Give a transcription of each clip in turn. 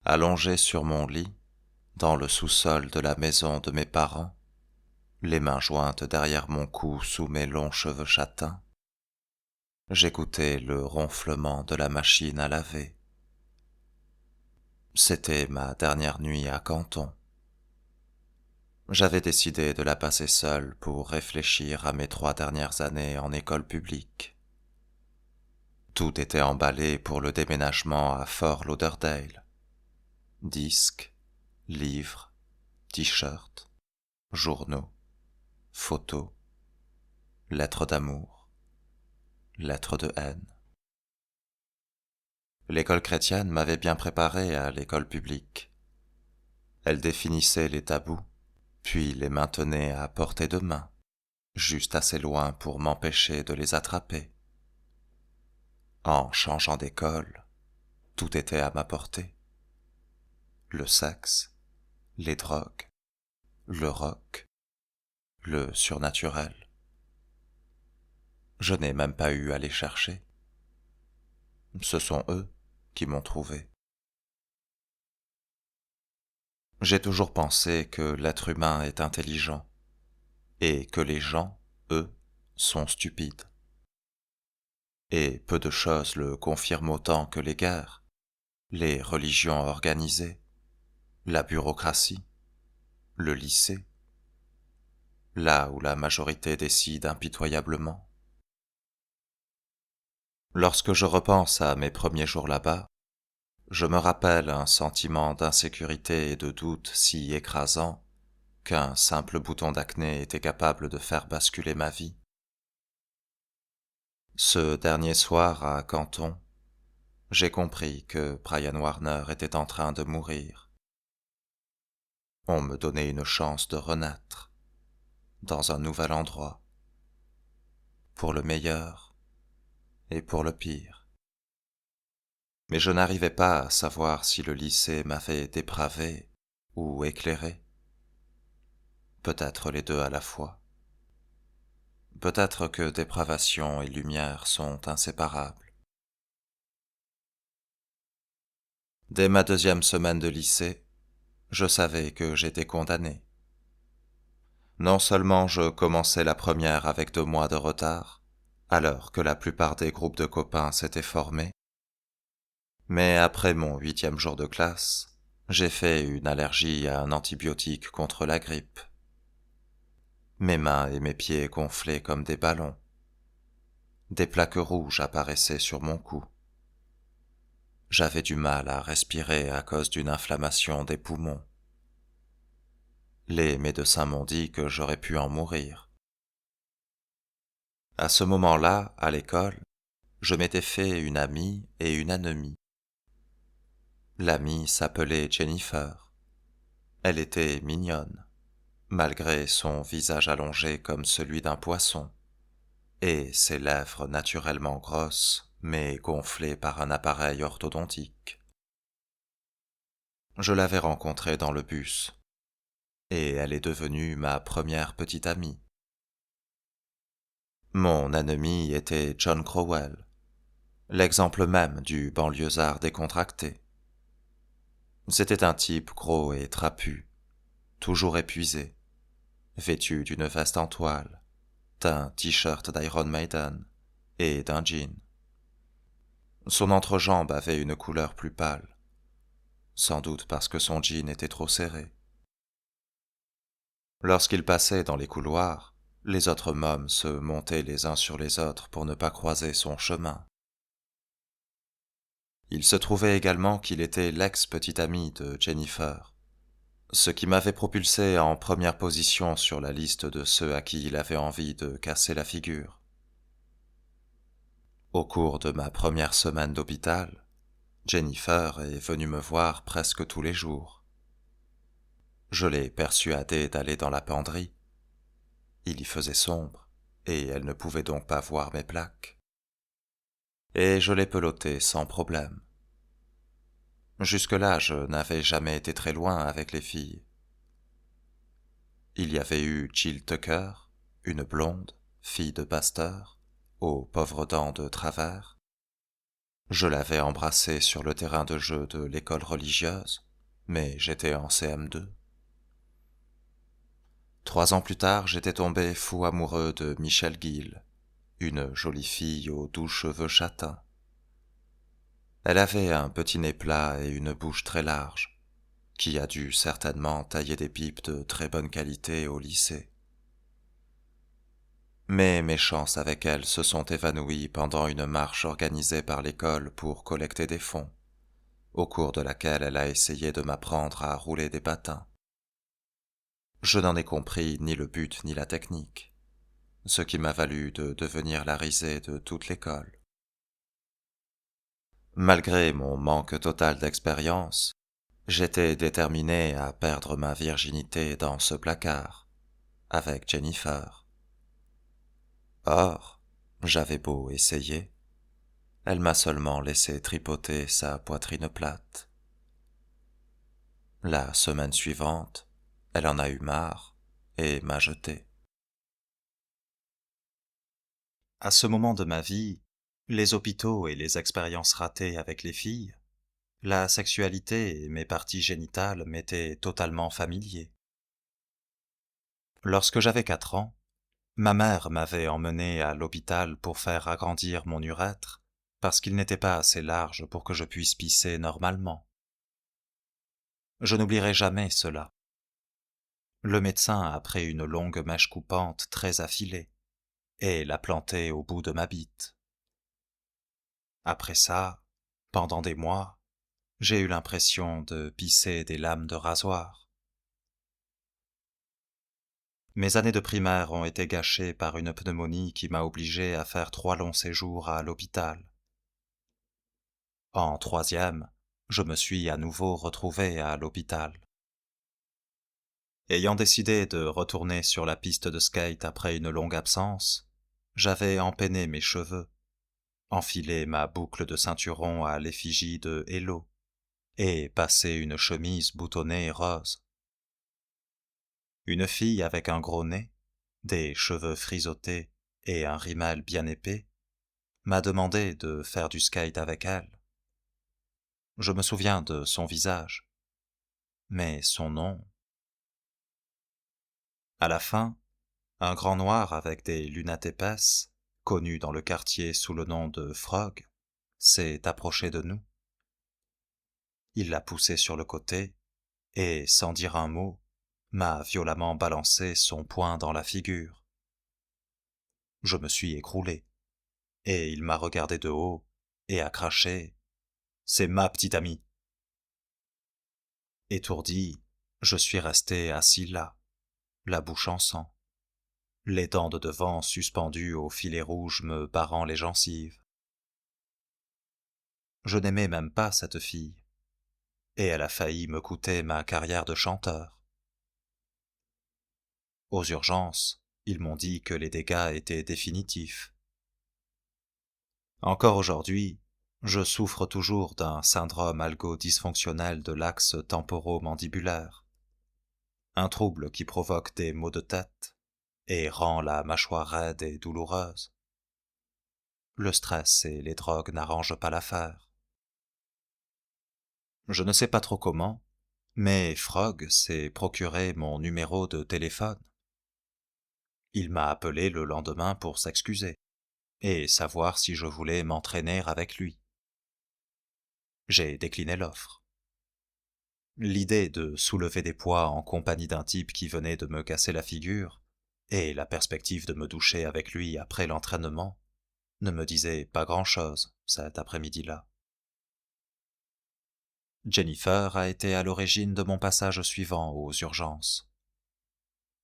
allongé sur mon lit, dans le sous-sol de la maison de mes parents, les mains jointes derrière mon cou sous mes longs cheveux châtains, j'écoutais le ronflement de la machine à laver. C'était ma dernière nuit à Canton. J'avais décidé de la passer seule pour réfléchir à mes 3 dernières années en école publique. Tout était emballé pour le déménagement à Fort Lauderdale. Disques, livres, t-shirts, journaux, photos, lettres d'amour, lettres de haine. L'école chrétienne m'avait bien préparé à l'école publique. Elle définissait les tabous, puis les maintenait à portée de main, juste assez loin pour m'empêcher de les attraper. En changeant d'école, tout était à ma portée. Le sexe, les drogues, le rock, le surnaturel. Je n'ai même pas eu à les chercher. Ce sont eux qui m'ont trouvé. J'ai toujours pensé que l'être humain est intelligent et que les gens, eux, sont stupides. Et peu de choses le confirment autant que les guerres, les religions organisées, la bureaucratie, le lycée, là où la majorité décide impitoyablement. Lorsque je repense à mes premiers jours là-bas, je me rappelle un sentiment d'insécurité et de doute si écrasant qu'un simple bouton d'acné était capable de faire basculer ma vie. Ce dernier soir à Canton, j'ai compris que Brian Warner était en train de mourir. On me donnait une chance de renaître, dans un nouvel endroit, pour le meilleur et pour le pire. Mais je n'arrivais pas à savoir si le lycée m'avait dépravé ou éclairé. Peut-être les deux à la fois. Peut-être que dépravation et lumière sont inséparables. Dès ma 2e semaine de lycée, je savais que j'étais condamné. Non seulement je commençais la première avec 2 mois de retard, alors que la plupart des groupes de copains s'étaient formés, mais après mon 8e jour de classe, j'ai fait une allergie à un antibiotique contre la grippe. Mes mains et mes pieds gonflaient comme des ballons. Des plaques rouges apparaissaient sur mon cou. J'avais du mal à respirer à cause d'une inflammation des poumons. Les médecins m'ont dit que j'aurais pu en mourir. À ce moment-là, à l'école, je m'étais fait une amie et une ennemie. L'amie s'appelait Jennifer. Elle était mignonne, malgré son visage allongé comme celui d'un poisson, et ses lèvres naturellement grosses, mais gonflées par un appareil orthodontique. Je l'avais rencontrée dans le bus, et elle est devenue ma première petite amie. Mon ennemi était John Crowell, l'exemple même du banlieusard décontracté. C'était un type gros et trapu, toujours épuisé, vêtu d'une veste en toile, d'un t-shirt d'Iron Maiden et d'un jean. Son entrejambe avait une couleur plus pâle, sans doute parce que son jean était trop serré. Lorsqu'il passait dans les couloirs, les autres mômes se montaient les uns sur les autres pour ne pas croiser son chemin. Il se trouvait également qu'il était l'ex-petit ami de Jennifer, ce qui m'avait propulsé en première position sur la liste de ceux à qui il avait envie de casser la figure. Au cours de ma première semaine d'hôpital, Jennifer est venue me voir presque tous les jours. Je l'ai persuadée d'aller dans la penderie. Il y faisait sombre, et elle ne pouvait donc pas voir mes plaques. Et je l'ai pelotée sans problème. Jusque-là, je n'avais jamais été très loin avec les filles. Il y avait eu Jill Tucker, une blonde, fille de pasteur, aux pauvres dents de travers. Je l'avais embrassée sur le terrain de jeu de l'école religieuse, mais j'étais en CM2. 3 ans plus tard, j'étais tombé fou amoureux de Michel Gill, une jolie fille aux doux cheveux châtains. Elle avait un petit nez plat et une bouche très large, qui a dû certainement tailler des pipes de très bonne qualité au lycée. Mais mes chances avec elle se sont évanouies pendant une marche organisée par l'école pour collecter des fonds, au cours de laquelle elle a essayé de m'apprendre à rouler des patins. Je n'en ai compris ni le but ni la technique, ce qui m'a valu de devenir la risée de toute l'école. Malgré mon manque total d'expérience, j'étais déterminé à perdre ma virginité dans ce placard, avec Jennifer. Or, j'avais beau essayer, elle m'a seulement laissé tripoter sa poitrine plate. La semaine suivante, elle en a eu marre et m'a jeté. À ce moment de ma vie, les hôpitaux et les expériences ratées avec les filles, la sexualité et mes parties génitales m'étaient totalement familiers. Lorsque j'avais 4 ans, ma mère m'avait emmené à l'hôpital pour faire agrandir mon urètre parce qu'il n'était pas assez large pour que je puisse pisser normalement. Je n'oublierai jamais cela. Le médecin a pris une longue mèche coupante très affilée et l'a plantée au bout de ma bite. Après ça, pendant des mois, j'ai eu l'impression de pisser des lames de rasoir. Mes années de primaire ont été gâchées par une pneumonie qui m'a obligé à faire 3 longs séjours à l'hôpital. En troisième, je me suis à nouveau retrouvé à l'hôpital. Ayant décidé de retourner sur la piste de skate après une longue absence, j'avais empeiné mes cheveux, enfilé ma boucle de ceinturon à l'effigie de Hello et passé une chemise boutonnée rose. Une fille avec un gros nez, des cheveux frisottés et un rimel bien épais m'a demandé de faire du skate avec elle. Je me souviens de son visage, mais son nom. À la fin, un grand noir avec des lunettes épaisses, connu dans le quartier sous le nom de Frog, s'est approché de nous. Il l'a poussé sur le côté et, sans dire un mot, m'a violemment balancé son poing dans la figure. Je me suis écroulé, et il m'a regardé de haut et a craché « C'est ma petite amie !» Étourdi, je suis resté assis là, la bouche en sang, les dents de devant suspendues au filet rouge me barrant les gencives. Je n'aimais même pas cette fille, et elle a failli me coûter ma carrière de chanteur. Aux urgences, ils m'ont dit que les dégâts étaient définitifs. Encore aujourd'hui, je souffre toujours d'un syndrome algo-dysfonctionnel de l'axe temporomandibulaire, un trouble qui provoque des maux de tête et rend la mâchoire raide et douloureuse. Le stress et les drogues n'arrangent pas l'affaire. Je ne sais pas trop comment, mais Frog s'est procuré mon numéro de téléphone. Il m'a appelé le lendemain pour s'excuser et savoir si je voulais m'entraîner avec lui. J'ai décliné l'offre. L'idée de soulever des poids en compagnie d'un type qui venait de me casser la figure et la perspective de me doucher avec lui après l'entraînement ne me disaient pas grand-chose cet après-midi-là. Jennifer a été à l'origine de mon passage suivant aux urgences.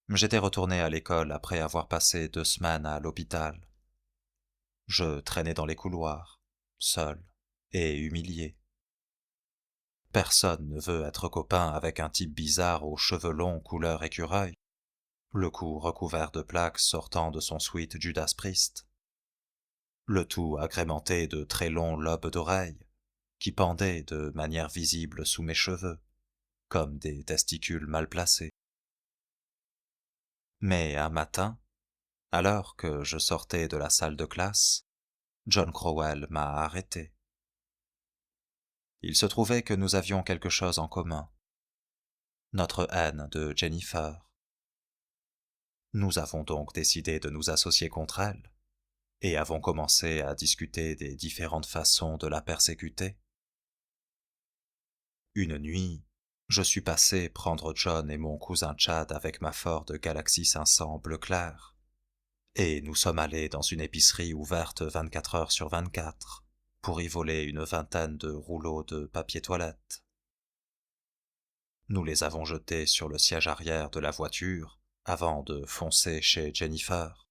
J'étais retourné à l'école après avoir passé 2 semaines à l'hôpital. Je traînais dans les couloirs, seul et humilié. Personne ne veut être copain avec un type bizarre aux cheveux longs couleur écureuil, le cou recouvert de plaques sortant de son sweat Judas Priest, le tout agrémenté de très longs lobes d'oreilles qui pendaient de manière visible sous mes cheveux, comme des testicules mal placés. Mais un matin, alors que je sortais de la salle de classe, John Crowell m'a arrêté. Il se trouvait que nous avions quelque chose en commun, notre haine de Jennifer. Nous avons donc décidé de nous associer contre elle, et avons commencé à discuter des différentes façons de la persécuter. Une nuit, je suis passé prendre John et mon cousin Chad avec ma Ford Galaxy 500 bleu clair, et nous sommes allés dans une épicerie ouverte 24 heures sur 24 pour y voler une vingtaine de rouleaux de papier toilette. Nous les avons jetés sur le siège arrière de la voiture avant de foncer chez Jennifer.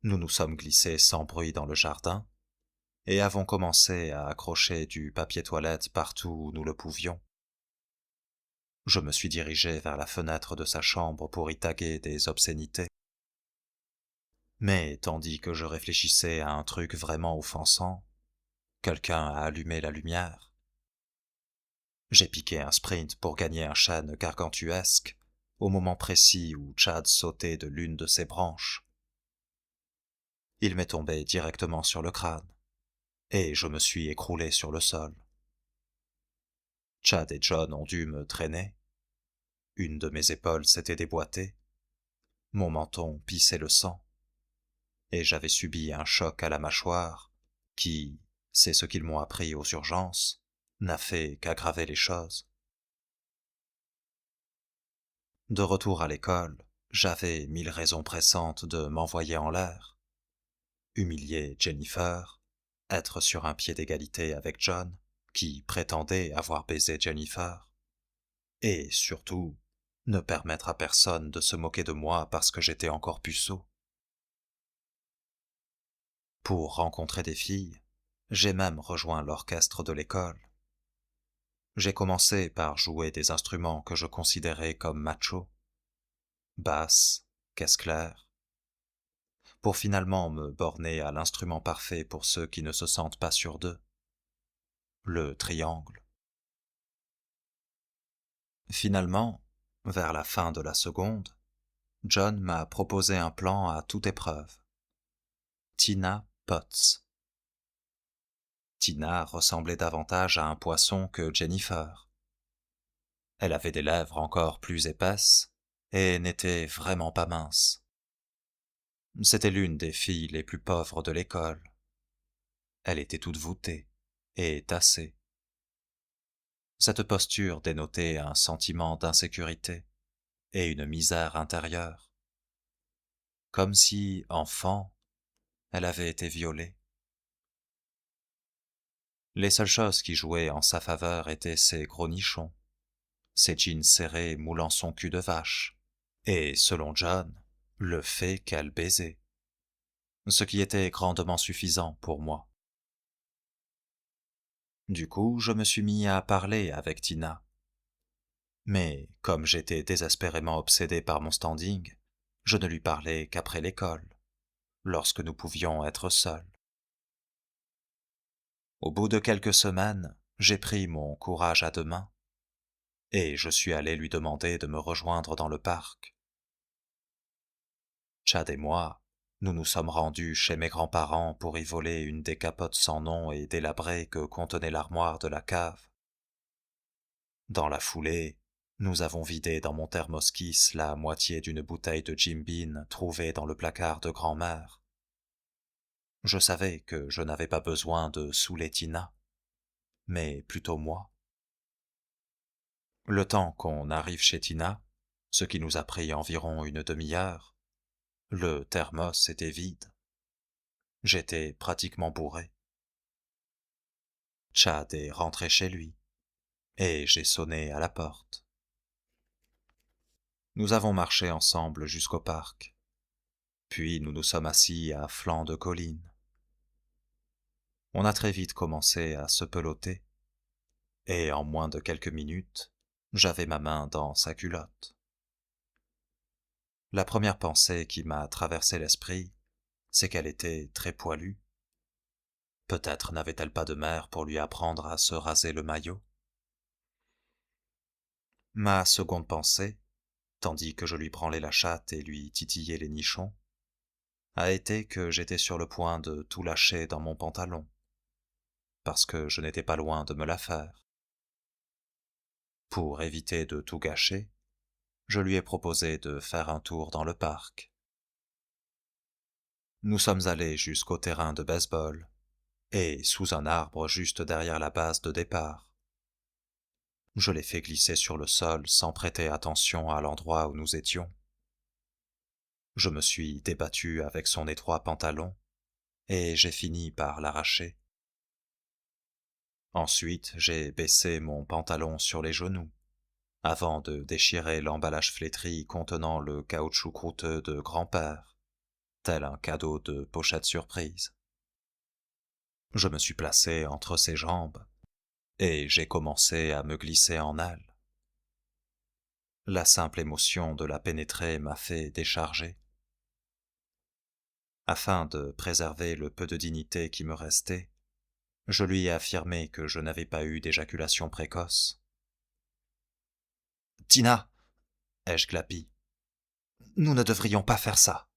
Nous nous sommes glissés sans bruit dans le jardin et avons commencé à accrocher du papier toilette partout où nous le pouvions. Je me suis dirigé vers la fenêtre de sa chambre pour y taguer des obscénités. Mais tandis que je réfléchissais à un truc vraiment offensant, quelqu'un a allumé la lumière. J'ai piqué un sprint pour gagner un chêne gargantuesque au moment précis où Chad sautait de l'une de ses branches. Il m'est tombé directement sur le crâne, et je me suis écroulé sur le sol. Chad et John ont dû me traîner. Une de mes épaules s'était déboîtée, mon menton pissait le sang, et j'avais subi un choc à la mâchoire qui, c'est ce qu'ils m'ont appris aux urgences, n'a fait qu'aggraver les choses. De retour à l'école, j'avais 1000 raisons pressantes de m'envoyer en l'air. Humilier Jennifer, être sur un pied d'égalité avec John, qui prétendait avoir baisé Jennifer, et surtout, ne permettre à personne de se moquer de moi parce que j'étais encore puceau. Pour rencontrer des filles, j'ai même rejoint l'orchestre de l'école. J'ai commencé par jouer des instruments que je considérais comme machos, basse, caisse claire, pour finalement me borner à l'instrument parfait pour ceux qui ne se sentent pas sûrs d'eux, le triangle. Finalement, vers la fin de la seconde, John m'a proposé un plan à toute épreuve. Tina Potts. Tina ressemblait davantage à un poisson que Jennifer. Elle avait des lèvres encore plus épaisses et n'était vraiment pas mince. C'était l'une des filles les plus pauvres de l'école. Elle était toute voûtée et tassée. Cette posture dénotait un sentiment d'insécurité et une misère intérieure, comme si, enfant, elle avait été violée. Les seules choses qui jouaient en sa faveur étaient ses gros nichons, ses jeans serrés moulant son cul de vache, et, selon John, le fait qu'elle baisait, ce qui était grandement suffisant pour moi. Du coup, je me suis mis à parler avec Tina. Mais, comme j'étais désespérément obsédé par mon standing, je ne lui parlais qu'après l'école, lorsque nous pouvions être seuls. Au bout de quelques semaines, j'ai pris mon courage à deux mains, et je suis allé lui demander de me rejoindre dans le parc. Chad et moi, nous nous sommes rendus chez mes grands-parents pour y voler une des capotes sans nom et délabrées que contenait l'armoire de la cave. Dans la foulée, nous avons vidé dans mon thermos-kiss la moitié d'une bouteille de Jim Beam trouvée dans le placard de grand-mère. Je savais que je n'avais pas besoin de saouler Tina, mais plutôt moi. Le temps qu'on arrive chez Tina, ce qui nous a pris environ une demi-heure, le thermos était vide. J'étais pratiquement bourré. Chad est rentré chez lui, et j'ai sonné à la porte. Nous avons marché ensemble jusqu'au parc, puis nous nous sommes assis à flanc de colline. On a très vite commencé à se peloter, et en moins de quelques minutes, j'avais ma main dans sa culotte. La première pensée qui m'a traversé l'esprit, c'est qu'elle était très poilue. Peut-être n'avait-elle pas de mère pour lui apprendre à se raser le maillot. Ma seconde pensée, tandis que je lui branlais la chatte et lui titillais les nichons, a été que j'étais sur le point de tout lâcher dans mon pantalon. parce que je n'étais pas loin de me la faire. Pour éviter de tout gâcher, je lui ai proposé de faire un tour dans le parc. Nous sommes allés jusqu'au terrain de baseball, et sous un arbre juste derrière la base de départ. Je l'ai fait glisser sur le sol sans prêter attention à l'endroit où nous étions. Je me suis débattu avec son étroit pantalon, et j'ai fini par l'arracher. Ensuite, j'ai baissé mon pantalon sur les genoux, avant de déchirer l'emballage flétri contenant le caoutchouc croûteux de grand-père, tel un cadeau de pochette surprise. Je me suis placé entre ses jambes, et j'ai commencé à me glisser en elle. La simple émotion de la pénétrer m'a fait décharger. Afin de préserver le peu de dignité qui me restait, je lui ai affirmé que je n'avais pas eu d'éjaculation précoce. « Tina !» ai-je glapi. « Nous ne devrions pas faire ça.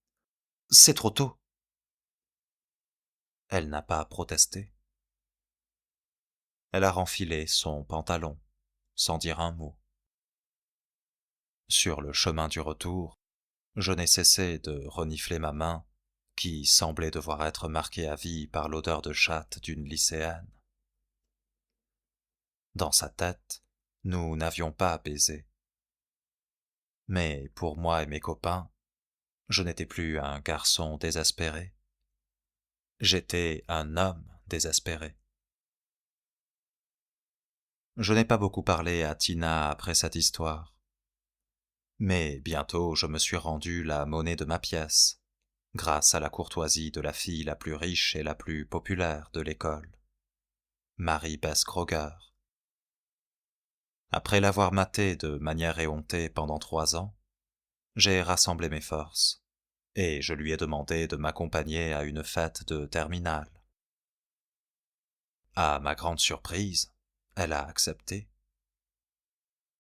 C'est trop tôt. » Elle n'a pas protesté. Elle a renfilé son pantalon, sans dire un mot. Sur le chemin du retour, je n'ai cessé de renifler ma main, qui semblait devoir être marquée à vie par l'odeur de chatte d'une lycéenne. Dans sa tête, nous n'avions pas baisé. Mais pour moi et mes copains, je n'étais plus un garçon désespéré. J'étais un homme désespéré. Je n'ai pas beaucoup parlé à Tina après cette histoire. Mais bientôt je me suis rendu la monnaie de ma pièce, grâce à la courtoisie de la fille la plus riche et la plus populaire de l'école, Mary Beth Kroger. Après l'avoir matée de manière éhontée pendant 3 ans, j'ai rassemblé mes forces, et je lui ai demandé de m'accompagner à une fête de terminale. À ma grande surprise, elle a accepté.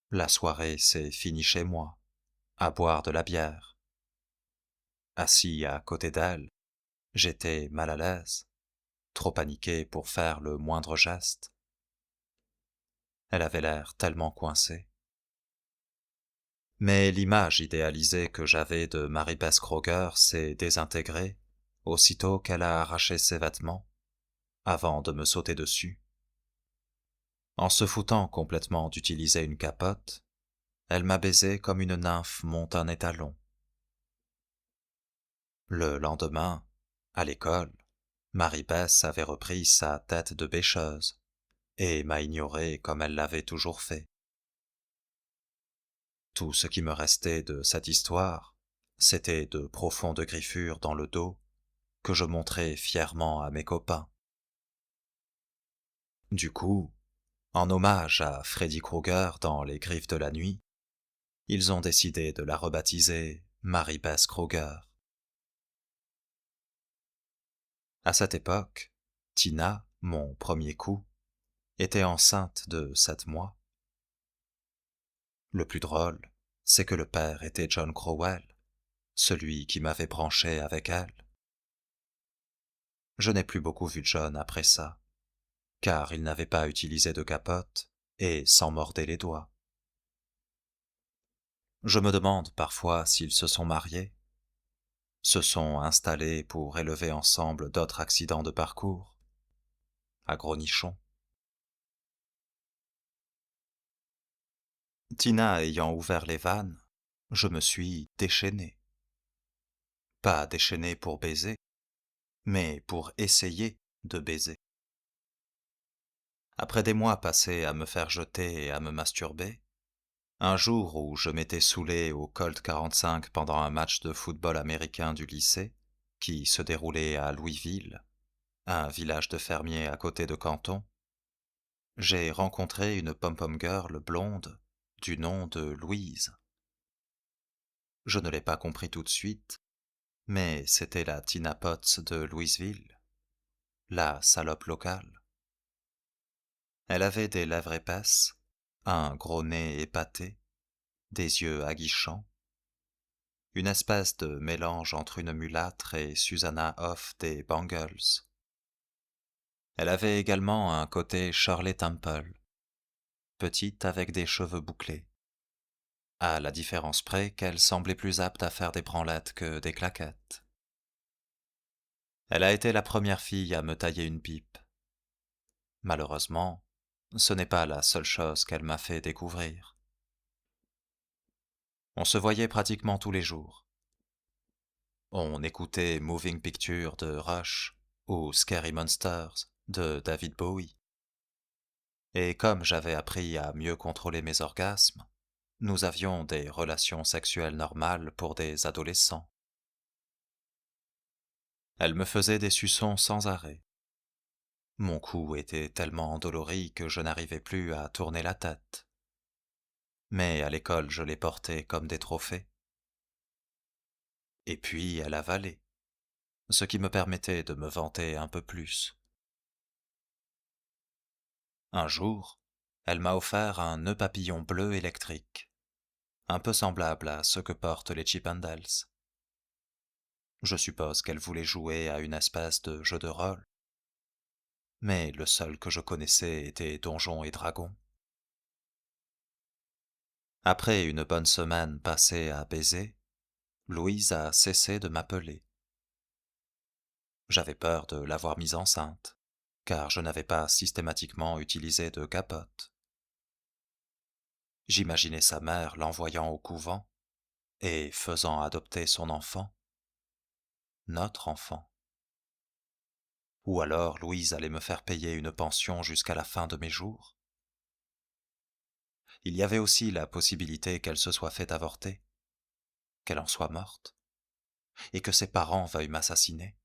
La soirée s'est finie chez moi, à boire de la bière. Assis à côté d'elle, j'étais mal à l'aise, trop paniqué pour faire le moindre geste. Elle avait l'air tellement coincée. Mais l'image idéalisée que j'avais de Mary Beth Kroger s'est désintégrée aussitôt qu'elle a arraché ses vêtements, avant de me sauter dessus. En se foutant complètement d'utiliser une capote, elle m'a baisé comme une nymphe monte un étalon. Le lendemain, à l'école, Mary Beth avait repris sa tête de bêcheuse et m'a ignoré comme elle l'avait toujours fait. Tout ce qui me restait de cette histoire, c'était de profondes griffures dans le dos que je montrais fièrement à mes copains. Du coup, en hommage à Freddy Krueger dans Les Griffes de la Nuit, ils ont décidé de la rebaptiser Mary Beth Kroger. À cette époque, Tina, mon premier coup, était enceinte de 7 mois. Le plus drôle, c'est que le père était John Crowell, celui qui m'avait branché avec elle. Je n'ai plus beaucoup vu John après ça, car il n'avait pas utilisé de capote et s'en mordait les doigts. Je me demande parfois s'ils se sont mariés, se sont installés pour élever ensemble d'autres accidents de parcours, à gros nichons. Tina ayant ouvert les vannes, je me suis déchaîné. Pas déchaîné pour baiser, mais pour essayer de baiser. Après des mois passés à me faire jeter et à me masturber, un jour où je m'étais saoulé au Colt 45 pendant un match de football américain du lycée, qui se déroulait à Louisville, un village de fermiers à côté de Canton, j'ai rencontré une pom-pom girl blonde du nom de Louise. Je ne l'ai pas compris tout de suite, mais c'était la Tina Potts de Louisville, la salope locale. Elle avait des lèvres épaisses, un gros nez épaté, des yeux aguichants, une espèce de mélange entre une mulâtre et Susanna Hoff des Bangles. Elle avait également un côté Shirley Temple, petite avec des cheveux bouclés, à la différence près qu'elle semblait plus apte à faire des branlettes que des claquettes. Elle a été la première fille à me tailler une pipe. Malheureusement, ce n'est pas la seule chose qu'elle m'a fait découvrir. On se voyait pratiquement tous les jours. On écoutait Moving Picture de Rush ou Scary Monsters de David Bowie. Et comme j'avais appris à mieux contrôler mes orgasmes, nous avions des relations sexuelles normales pour des adolescents. Elle me faisait des suçons sans arrêt. Mon cou était tellement endolori que je n'arrivais plus à tourner la tête. Mais à l'école, je les portais comme des trophées. Et puis elle avalait, ce qui me permettait de me vanter un peu plus. Un jour, elle m'a offert un nœud papillon bleu électrique, un peu semblable à ce que portent les Chippendales. Je suppose qu'elle voulait jouer à une espèce de jeu de rôle, mais le seul que je connaissais était Donjons et Dragons. Après une bonne semaine passée à baiser, Louise a cessé de m'appeler. J'avais peur de l'avoir mise enceinte, car je n'avais pas systématiquement utilisé de capote. J'imaginais sa mère l'envoyant au couvent et faisant adopter son enfant, notre enfant. Ou alors Louise allait me faire payer une pension jusqu'à la fin de mes jours. Il y avait aussi la possibilité qu'elle se soit fait avorter, qu'elle en soit morte, et que ses parents veuillent m'assassiner.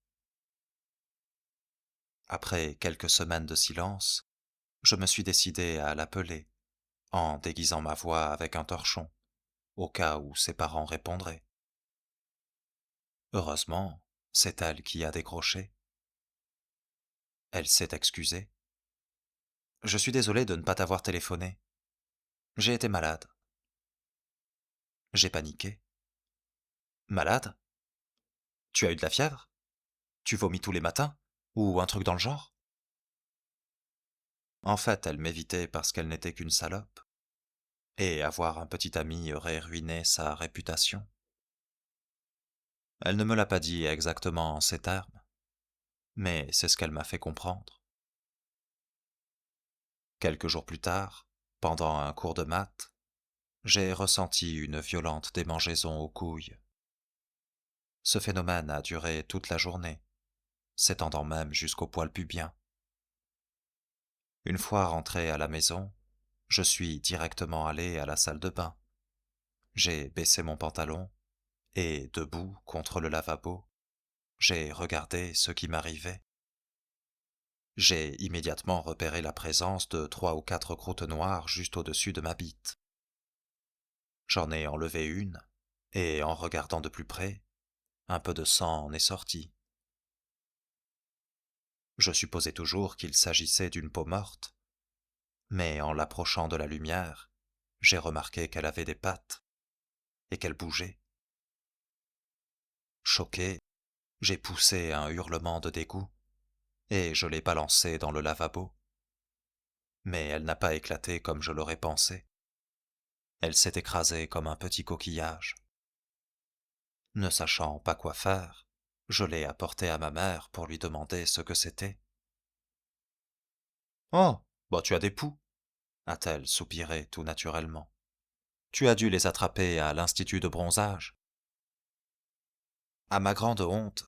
Après quelques semaines de silence, je me suis décidé à l'appeler, en déguisant ma voix avec un torchon, au cas où ses parents répondraient. Heureusement, c'est elle qui a décroché. Elle s'est excusée. Je suis désolé de ne pas t'avoir téléphoné. J'ai été malade. J'ai paniqué. Malade? Tu as eu de la fièvre? Tu vomis tous les matins? Ou un truc dans le genre? En fait, elle m'évitait parce qu'elle n'était qu'une salope. Et avoir un petit ami aurait ruiné sa réputation. Elle ne me l'a pas dit exactement en ces termes, mais c'est ce qu'elle m'a fait comprendre. Quelques jours plus tard, pendant un cours de maths, j'ai ressenti une violente démangeaison aux couilles. Ce phénomène a duré toute la journée, s'étendant même jusqu'au poil pubien. Une fois rentré à la maison, je suis directement allé à la salle de bain. J'ai baissé mon pantalon et, debout contre le lavabo, j'ai regardé ce qui m'arrivait. J'ai immédiatement repéré la présence de 3 ou 4 croûtes noires juste au-dessus de ma bite. J'en ai enlevé une, et en regardant de plus près, un peu de sang en est sorti. Je supposais toujours qu'il s'agissait d'une peau morte, mais en l'approchant de la lumière, j'ai remarqué qu'elle avait des pattes et qu'elle bougeait. Choqué, j'ai poussé un hurlement de dégoût et je l'ai balancée dans le lavabo. Mais elle n'a pas éclaté comme je l'aurais pensé. Elle s'est écrasée comme un petit coquillage. Ne sachant pas quoi faire, je l'ai apportée à ma mère pour lui demander ce que c'était. Oh, bah tu as des poux, a-t-elle soupiré tout naturellement. Tu as dû les attraper à l'institut de bronzage. À ma grande honte,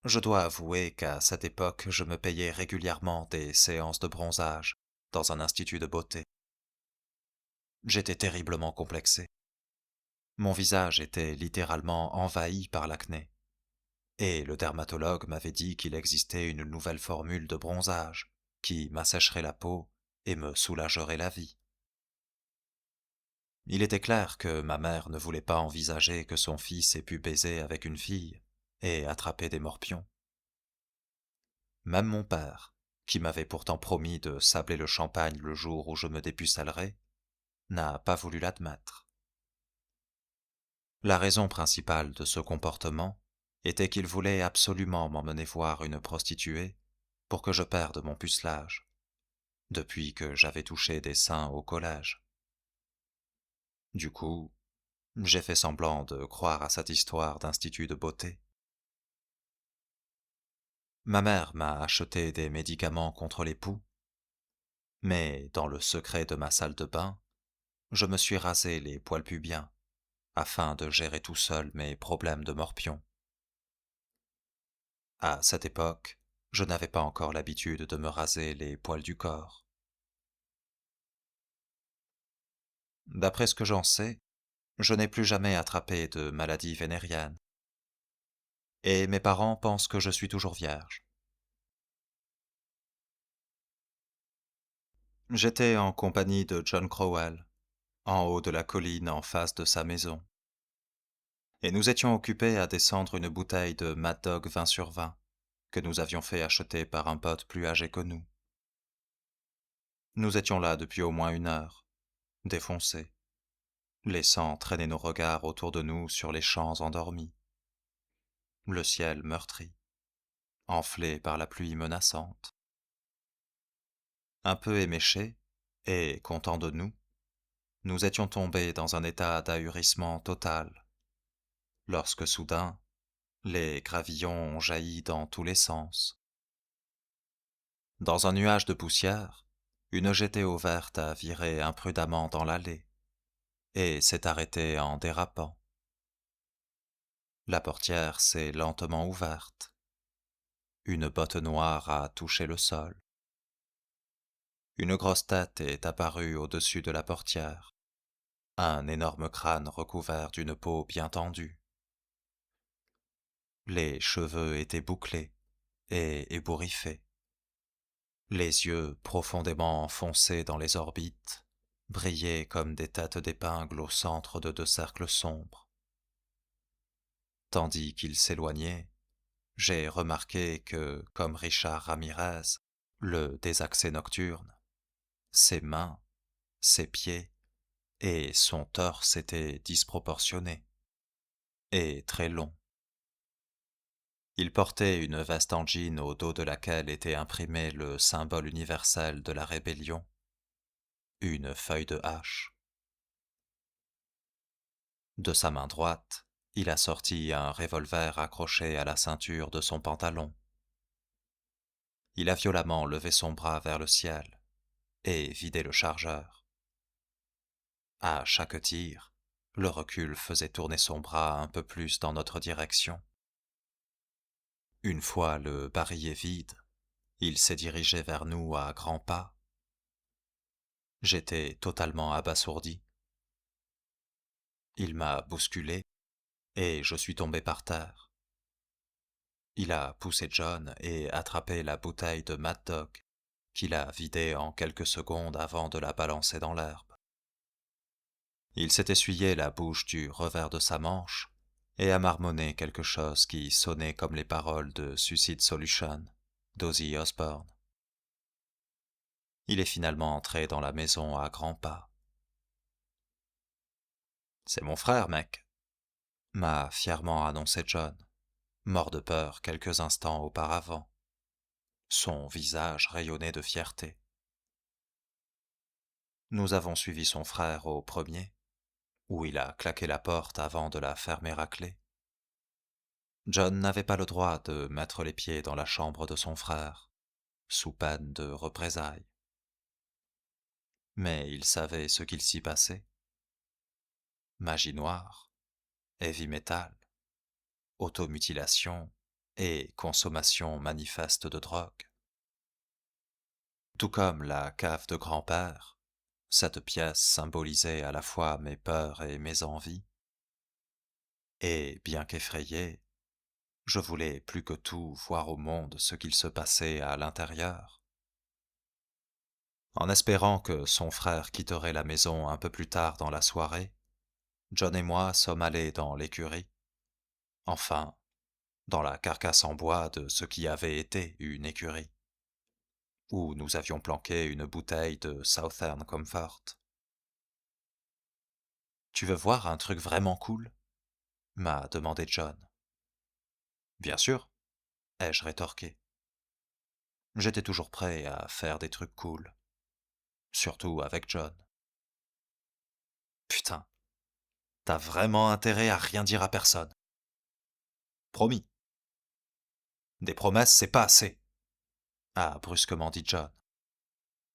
je dois avouer qu'à cette époque je me payais régulièrement des séances de bronzage dans un institut de beauté. J'étais terriblement complexé. Mon visage était littéralement envahi par l'acné, et le dermatologue m'avait dit qu'il existait une nouvelle formule de bronzage qui m'assécherait la peau et me soulagerait la vie. Il était clair que ma mère ne voulait pas envisager que son fils ait pu baiser avec une fille et attraper des morpions. Même mon père, qui m'avait pourtant promis de sabler le champagne le jour où je me dépucellerais, n'a pas voulu l'admettre. La raison principale de ce comportement était qu'il voulait absolument m'emmener voir une prostituée pour que je perde mon pucelage, depuis que j'avais touché des seins au collège. Du coup, j'ai fait semblant de croire à cette histoire d'institut de beauté. Ma mère m'a acheté des médicaments contre les poux, mais dans le secret de ma salle de bain, je me suis rasé les poils pubiens afin de gérer tout seul mes problèmes de morpion. À cette époque, je n'avais pas encore l'habitude de me raser les poils du corps. D'après ce que j'en sais, je n'ai plus jamais attrapé de maladie vénérienne, et mes parents pensent que je suis toujours vierge. J'étais en compagnie de John Crowell, en haut de la colline en face de sa maison, et nous étions occupés à descendre une bouteille de Mad Dog 20/20 que nous avions fait acheter par un pote plus âgé que nous. Nous étions là depuis au moins 1 heure, défoncés, laissant traîner nos regards autour de nous sur les champs endormis, le ciel meurtri, enflé par la pluie menaçante. Un peu éméchés, et contents de nous, nous étions tombés dans un état d'ahurissement total, lorsque soudain, les gravillons ont jailli dans tous les sens. Dans un nuage de poussière, une GTO verte a viré imprudemment dans l'allée, et s'est arrêtée en dérapant. La portière s'est lentement ouverte. Une botte noire a touché le sol. Une grosse tête est apparue au-dessus de la portière, un énorme crâne recouvert d'une peau bien tendue. Les cheveux étaient bouclés et ébouriffés. Les yeux, profondément enfoncés dans les orbites, brillaient comme des têtes d'épingle au centre de 2 cercles sombres. Tandis qu'il s'éloignait, j'ai remarqué que, comme Richard Ramirez, le désaxé nocturne, ses mains, ses pieds et son torse étaient disproportionnés et très longs. Il portait une veste en jean au dos de laquelle était imprimé le symbole universel de la rébellion, une feuille de hache. De sa main droite, il a sorti un revolver accroché à la ceinture de son pantalon. Il a violemment levé son bras vers le ciel et vidé le chargeur. À chaque tir, le recul faisait tourner son bras un peu plus dans notre direction. Une fois le barillet vide, il s'est dirigé vers nous à grands pas. J'étais totalement abasourdi. Il m'a bousculé et je suis tombé par terre. Il a poussé John et attrapé la bouteille de Mad Dog qu'il a vidée en quelques secondes avant de la balancer dans l'herbe. Il s'est essuyé la bouche du revers de sa manche et a marmonné quelque chose qui sonnait comme les paroles de Suicide Solution d'Ozzy Osbourne. Il est finalement entré dans la maison à grands pas. « C'est mon frère, mec », m'a fièrement annoncé John, mort de peur quelques instants auparavant. Son visage rayonnait de fierté. Nous avons suivi son frère au premier, où il a claqué la porte avant de la fermer à clé. John n'avait pas le droit de mettre les pieds dans la chambre de son frère, sous peine de représailles. Mais il savait ce qu'il s'y passait. Magie noire, heavy metal, automutilation et consommation manifeste de drogue. Tout comme la cave de grand-père, cette pièce symbolisait à la fois mes peurs et mes envies. Et bien qu'effrayé, je voulais plus que tout voir au monde ce qu'il se passait à l'intérieur. En espérant que son frère quitterait la maison un peu plus tard dans la soirée, John et moi sommes allés dans l'écurie, enfin, dans la carcasse en bois de ce qui avait été une écurie, où nous avions planqué une bouteille de Southern Comfort. « Tu veux voir un truc vraiment cool ?» m'a demandé John. « Bien sûr », ai-je rétorqué. J'étais toujours prêt à faire des trucs cool, surtout avec John. Putain, t'as vraiment intérêt à rien dire à personne. Promis. Des promesses, c'est pas assez, a brusquement dit John.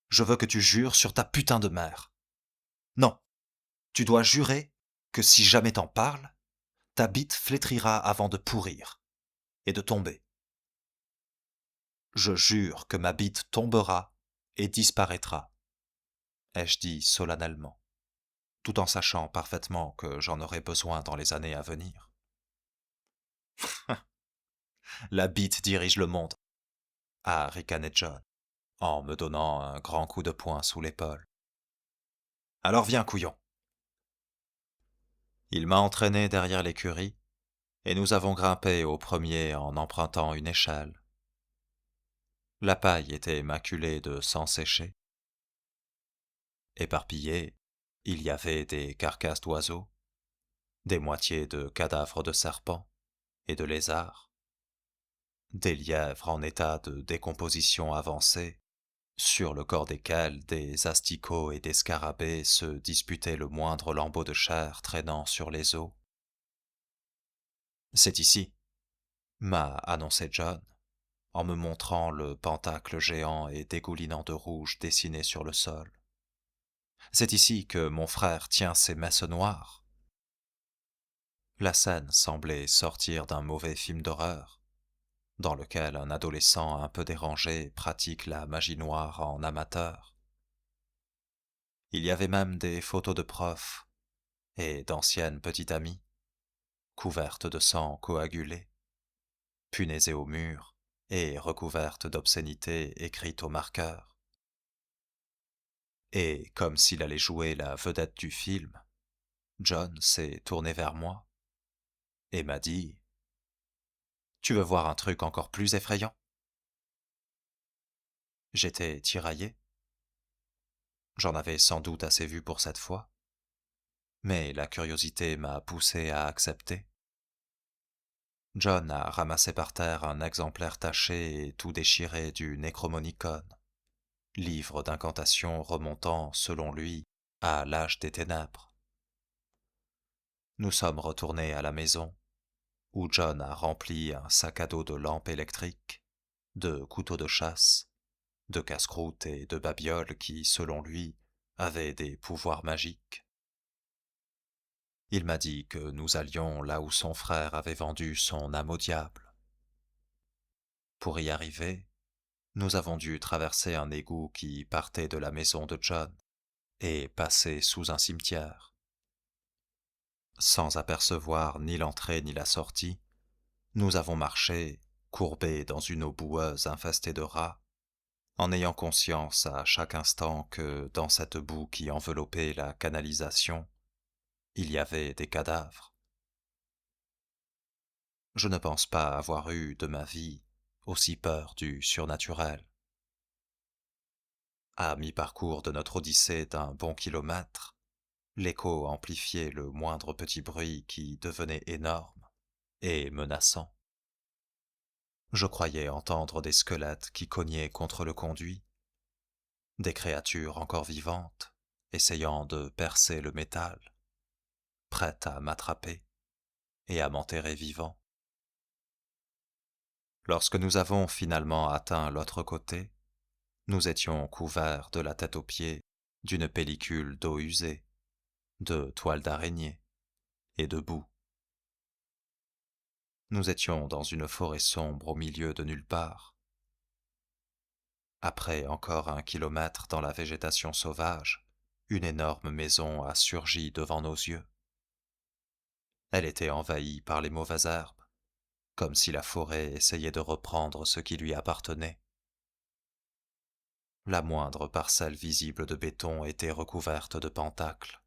Je veux que tu jures sur ta putain de mère. Non, tu dois jurer que si jamais t'en parles, ta bite flétrira avant de pourrir et de tomber. Je jure que ma bite tombera et disparaîtra, ai-je dit solennellement, tout en sachant parfaitement que j'en aurais besoin dans les années à venir. La bite dirige le monde, a ricané John, en me donnant un grand coup de poing sous l'épaule. Alors viens, couillon. Il m'a entraîné derrière l'écurie, et nous avons grimpé au premier en empruntant une échelle. La paille était maculée de sang séché. Éparpillées, il y avait des carcasses d'oiseaux, des moitiés de cadavres de serpents et de lézards, des lièvres en état de décomposition avancée, sur le corps desquels des asticots et des scarabées se disputaient le moindre lambeau de chair traînant sur les os. C'est ici, m'a annoncé John, en me montrant le pentacle géant et dégoulinant de rouge dessiné sur le sol. C'est ici que mon frère tient ses messes noires. La scène semblait sortir d'un mauvais film d'horreur, dans lequel un adolescent un peu dérangé pratique la magie noire en amateur. Il y avait même des photos de profs et d'anciennes petites amies, couvertes de sang coagulé, punaisées au mur et recouvertes d'obscénités écrites au marqueur. Et comme s'il allait jouer la vedette du film, John s'est tourné vers moi et m'a dit: Tu veux voir un truc encore plus effrayant? J'étais tiraillé. J'en avais sans doute assez vu pour cette fois, mais la curiosité m'a poussé à accepter. John a ramassé par terre un exemplaire taché et tout déchiré du Necromonicon, livre d'incantation remontant, selon lui, à l'âge des ténèbres. Nous sommes retournés à la maison, où John a rempli un sac à dos de lampes électriques, de couteaux de chasse, de casse-croûtes et de babioles qui, selon lui, avaient des pouvoirs magiques. Il m'a dit que nous allions là où son frère avait vendu son âme au diable. Pour y arriver, nous avons dû traverser un égout qui partait de la maison de John et passer sous un cimetière. Sans apercevoir ni l'entrée ni la sortie, nous avons marché, courbés dans une eau boueuse infestée de rats, en ayant conscience à chaque instant que dans cette boue qui enveloppait la canalisation, il y avait des cadavres. Je ne pense pas avoir eu de ma vie aussi peur du surnaturel. À mi-parcours de notre odyssée d'un bon kilomètre, l'écho amplifiait le moindre petit bruit qui devenait énorme et menaçant. Je croyais entendre des squelettes qui cognaient contre le conduit, des créatures encore vivantes essayant de percer le métal, prêtes à m'attraper et à m'enterrer vivant. Lorsque nous avons finalement atteint l'autre côté, nous étions couverts de la tête aux pieds d'une pellicule d'eau usée, de toiles d'araignée et de boue. Nous étions dans une forêt sombre au milieu de nulle part. Après encore 1 kilomètre dans la végétation sauvage, une énorme maison a surgi devant nos yeux. Elle était envahie par les mauvaises herbes, comme si la forêt essayait de reprendre ce qui lui appartenait. La moindre parcelle visible de béton était recouverte de pentacles,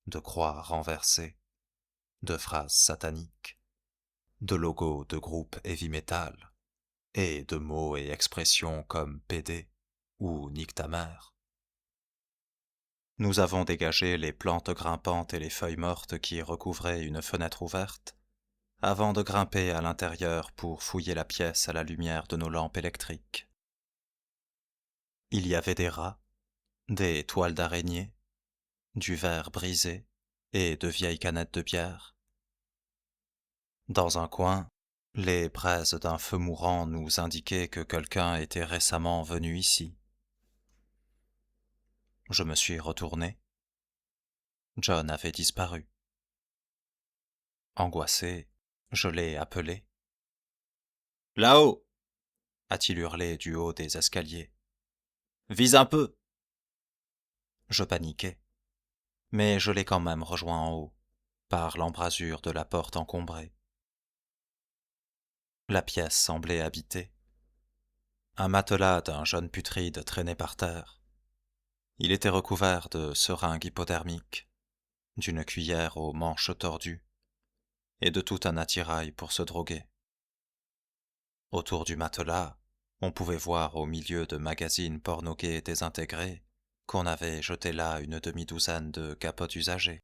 de croix renversées, de phrases sataniques, de logos de groupes heavy metal, et de mots et expressions comme PD ou nique ta mère. Nous avons dégagé les plantes grimpantes et les feuilles mortes qui recouvraient une fenêtre ouverte, avant de grimper à l'intérieur pour fouiller la pièce à la lumière de nos lampes électriques. Il y avait des rats, des toiles d'araignée, du verre brisé et de vieilles canettes de bière. Dans un coin, les braises d'un feu mourant nous indiquaient que quelqu'un était récemment venu ici. Je me suis retourné. John avait disparu. Angoissé, je l'ai appelé. Là-haut, a-t-il hurlé du haut des escaliers. Vise un peu. Je paniquai, mais je l'ai quand même rejoint en haut, par l'embrasure de la porte encombrée. La pièce semblait habitée. Un matelas d'un jaune putride traînait par terre. Il était recouvert de seringues hypodermiques, d'une cuillère aux manches tordues, et de tout un attirail pour se droguer. Autour du matelas, on pouvait voir au milieu de magazines porno-gays désintégrés qu'on avait jeté là une demi-douzaine de capotes usagées,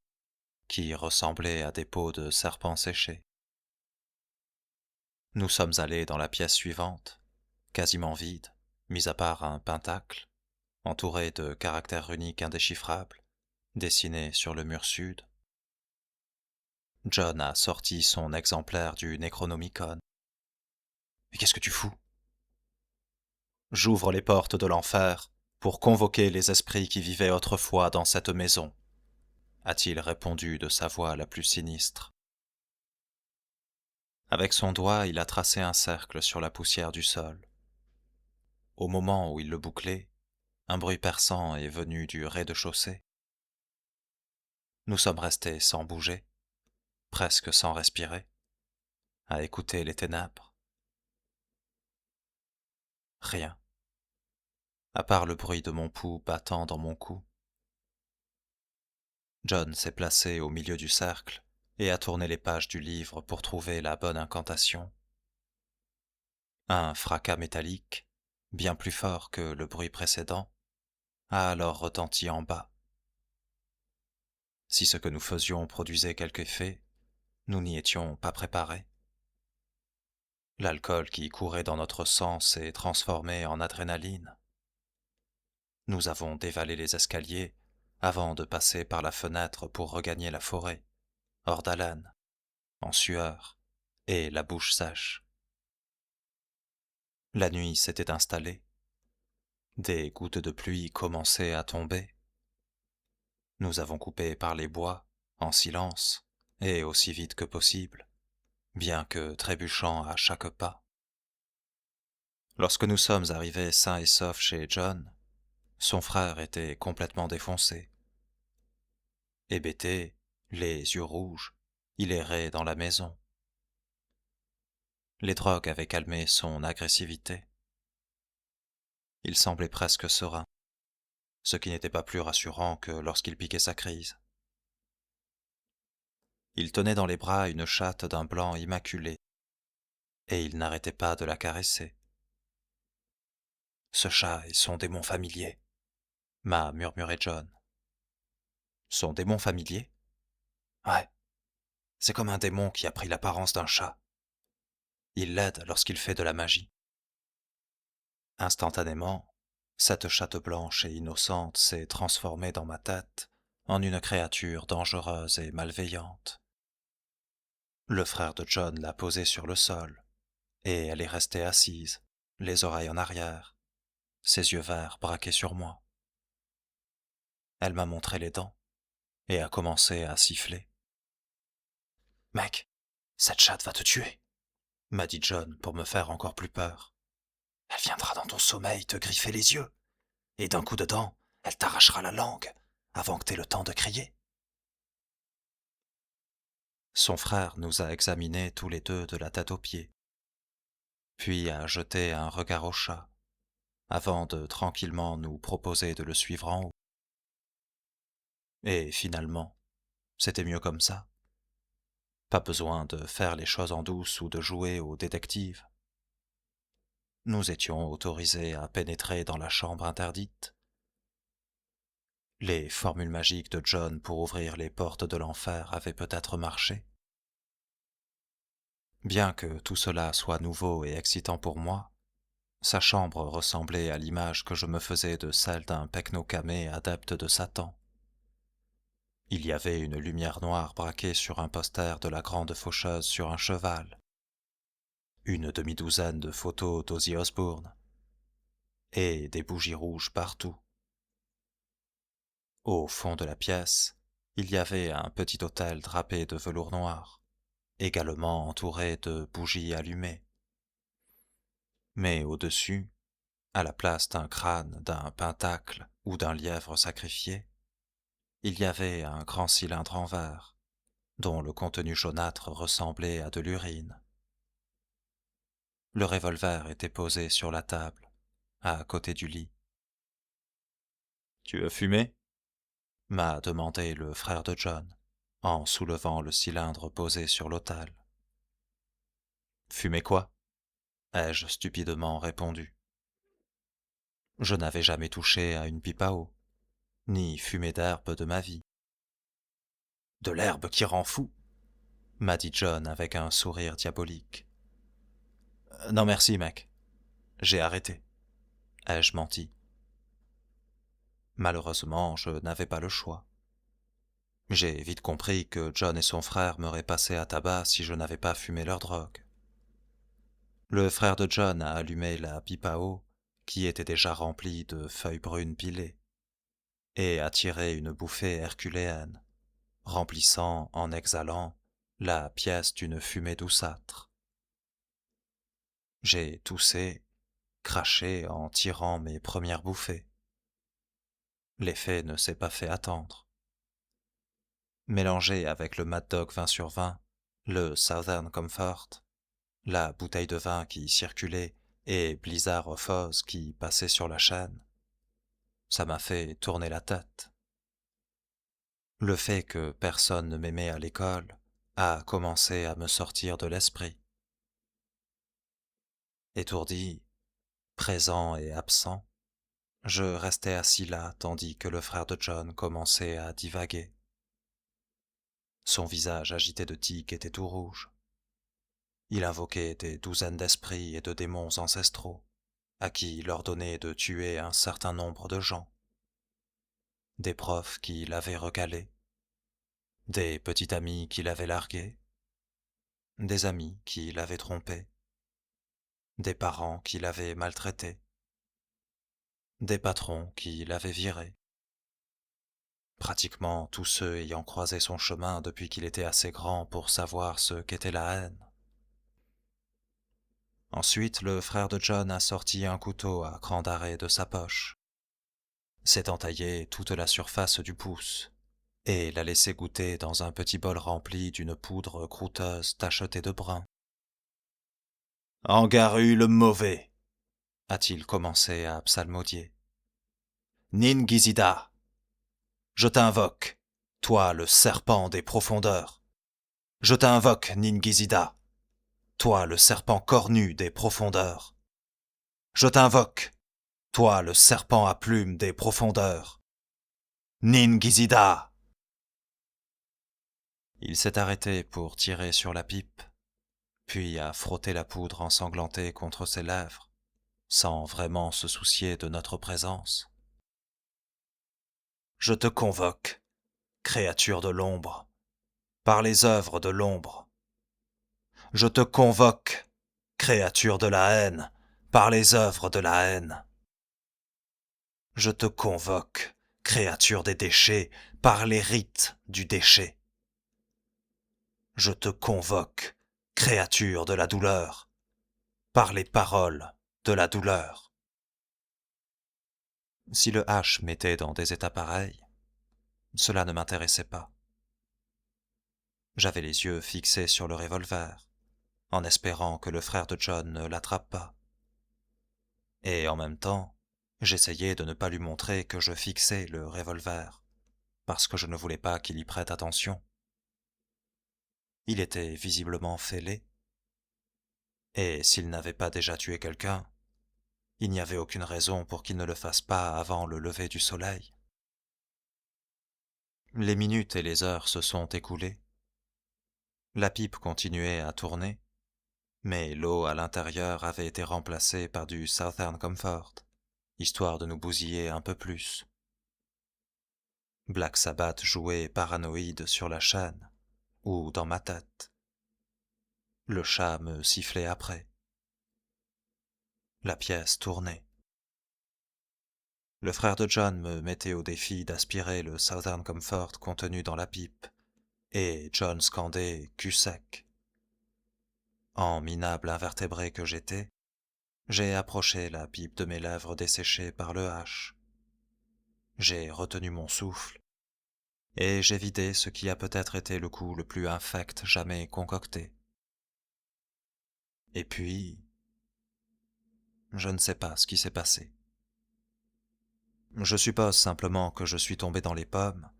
qui ressemblaient à des peaux de serpents séchés. Nous sommes allés dans la pièce suivante, quasiment vide, mis à part un pentacle, entouré de caractères runiques indéchiffrables, dessinés sur le mur sud. John a sorti son exemplaire du Necronomicon. « Mais qu'est-ce que tu fous ?»« J'ouvre les portes de l'enfer pour convoquer les esprits qui vivaient autrefois dans cette maison, » a-t-il répondu de sa voix la plus sinistre. Avec son doigt, il a tracé un cercle sur la poussière du sol. Au moment où il le bouclait, un bruit perçant est venu du rez-de-chaussée. Nous sommes restés sans bouger, presque sans respirer, à écouter les ténèbres. Rien, à part le bruit de mon pouls battant dans mon cou. John s'est placé au milieu du cercle et a tourné les pages du livre pour trouver la bonne incantation. Un fracas métallique, bien plus fort que le bruit précédent, a alors retenti en bas. Si ce que nous faisions produisait quelque effet, nous n'y étions pas préparés. L'alcool qui courait dans notre sang s'est transformé en adrénaline. Nous avons dévalé les escaliers avant de passer par la fenêtre pour regagner la forêt, hors d'haleine, en sueur et la bouche sèche. La nuit s'était installée. Des gouttes de pluie commençaient à tomber. Nous avons coupé par les bois, en silence, et aussi vite que possible, bien que trébuchant à chaque pas. Lorsque nous sommes arrivés sains et saufs chez John, son frère était complètement défoncé. Hébété, les yeux rouges, il errait dans la maison. Les drogues avaient calmé son agressivité. Il semblait presque serein, ce qui n'était pas plus rassurant que lorsqu'il piquait sa crise. Il tenait dans les bras une chatte d'un blanc immaculé, et il n'arrêtait pas de la caresser. « Ce chat est son démon familier », m'a murmuré John. « Son démon familier ?»« Ouais, c'est comme un démon qui a pris l'apparence d'un chat. Il l'aide lorsqu'il fait de la magie. » Instantanément, cette chatte blanche et innocente s'est transformée dans ma tête en une créature dangereuse et malveillante. Le frère de John l'a posée sur le sol, et elle est restée assise, les oreilles en arrière, ses yeux verts braqués sur moi. Elle m'a montré les dents, et a commencé à siffler. « Mec, cette chatte va te tuer !» m'a dit John pour me faire encore plus peur. « Elle viendra dans ton sommeil te griffer les yeux, et d'un coup de dent, elle t'arrachera la langue avant que t'aies le temps de crier. » Son frère nous a examinés tous les deux de la tête aux pieds, puis a jeté un regard au chat, avant de tranquillement nous proposer de le suivre en haut. Et finalement, c'était mieux comme ça. Pas besoin de faire les choses en douce ou de jouer au détective. Nous étions autorisés à pénétrer dans la chambre interdite. Les formules magiques de John pour ouvrir les portes de l'enfer avaient peut-être marché. Bien que tout cela soit nouveau et excitant pour moi, Sa chambre ressemblait à l'image que je me faisais de celle d'un pecno-camé adepte de Satan. Il y avait une lumière noire braquée sur un poster de la grande faucheuse sur un cheval, une demi-douzaine de photos d'Ozzy Osbourne, et des bougies rouges partout. Au fond de la pièce, il y avait un petit autel drapé de velours noir, également entouré de bougies allumées. Mais au-dessus, à la place d'un crâne, d'un pentacle ou d'un lièvre sacrifié, il y avait un grand cylindre en verre, dont le contenu jaunâtre ressemblait à de l'urine. Le revolver était posé sur la table, à côté du lit. « Tu veux fumer ?» m'a demandé le frère de John, en soulevant le cylindre posé sur l'autel. « Fumer quoi ?» ai-je stupidement répondu. Je n'avais jamais touché à une pipe à eau, ni fumé d'herbe de ma vie. « De l'herbe qui rend fou !» m'a dit John avec un sourire diabolique. « Non merci, mec. J'ai arrêté. » ai-je menti. Malheureusement, je n'avais pas le choix. J'ai vite compris que John et son frère m'auraient passé à tabac si je n'avais pas fumé leur drogue. Le frère de John a allumé la pipe à eau, qui était déjà remplie de feuilles brunes pilées, et a tiré une bouffée herculéenne, remplissant, en exhalant, la pièce d'une fumée douceâtre. J'ai toussé, craché en tirant mes premières bouffées. L'effet ne s'est pas fait attendre. Mélangé avec le Mad Dog 20/20, le Southern Comfort, la bouteille de vin qui circulait et Blizzard of Oz qui passait sur la chaîne, ça m'a fait tourner la tête. Le fait que personne ne m'aimait à l'école a commencé à me sortir de l'esprit. Étourdi, présent et absent, je restais assis là tandis que le frère de John commençait à divaguer. Son visage agité de tic était tout rouge. Il invoquait des douzaines d'esprits et de démons ancestraux, à qui il ordonnait de tuer un certain nombre de gens. Des profs qui l'avaient recalé, des petits amis qui l'avaient largué, des amis qui l'avaient trompé, des parents qui l'avaient maltraité, des patrons qui l'avaient viré. Pratiquement tous ceux ayant croisé son chemin depuis qu'il était assez grand pour savoir ce qu'était la haine. Ensuite, le frère de John a sorti un couteau à cran d'arrêt de sa poche, s'est entaillé toute la surface du pouce et l'a laissé goûter dans un petit bol rempli d'une poudre croûteuse tachetée de brun. « Angaru le mauvais !» a-t-il commencé à psalmodier. « Ningizida, je t'invoque, toi le serpent des profondeurs. Je t'invoque, Ningizida, toi le serpent cornu des profondeurs. Je t'invoque, toi le serpent à plumes des profondeurs. Ningizida !» Il s'est arrêté pour tirer sur la pipe, puis a frotté la poudre ensanglantée contre ses lèvres, sans vraiment se soucier de notre présence. « Je te convoque, créature de l'ombre, par les œuvres de l'ombre. Je te convoque, créature de la haine, par les œuvres de la haine. Je te convoque, créature des déchets, par les rites du déchet. Je te convoque, créature de la douleur, par les paroles de la douleur. » Si le H m'était dans des états pareils, cela ne m'intéressait pas. J'avais les yeux fixés sur le revolver, en espérant que le frère de John ne l'attrape pas. Et en même temps, j'essayais de ne pas lui montrer que je fixais le revolver, parce que je ne voulais pas qu'il y prête attention. Il était visiblement fêlé, et s'il n'avait pas déjà tué quelqu'un, il n'y avait aucune raison pour qu'il ne le fasse pas avant le lever du soleil. Les minutes et les heures se sont écoulées. La pipe continuait à tourner, mais l'eau à l'intérieur avait été remplacée par du Southern Comfort, histoire de nous bousiller un peu plus. Black Sabbath jouait paranoïde sur la chaîne, ou dans ma tête. Le chat me sifflait après. La pièce tournait. Le frère de John me mettait au défi d'aspirer le Southern Comfort contenu dans la pipe, et John scandait « cul sec ». En minable invertébré que j'étais, j'ai approché la pipe de mes lèvres desséchées par le H. J'ai retenu mon souffle, et j'ai vidé ce qui a peut-être été le coup le plus infect jamais concocté. Et puis, je ne sais pas ce qui s'est passé. Je suppose simplement que je suis tombé dans les pommes,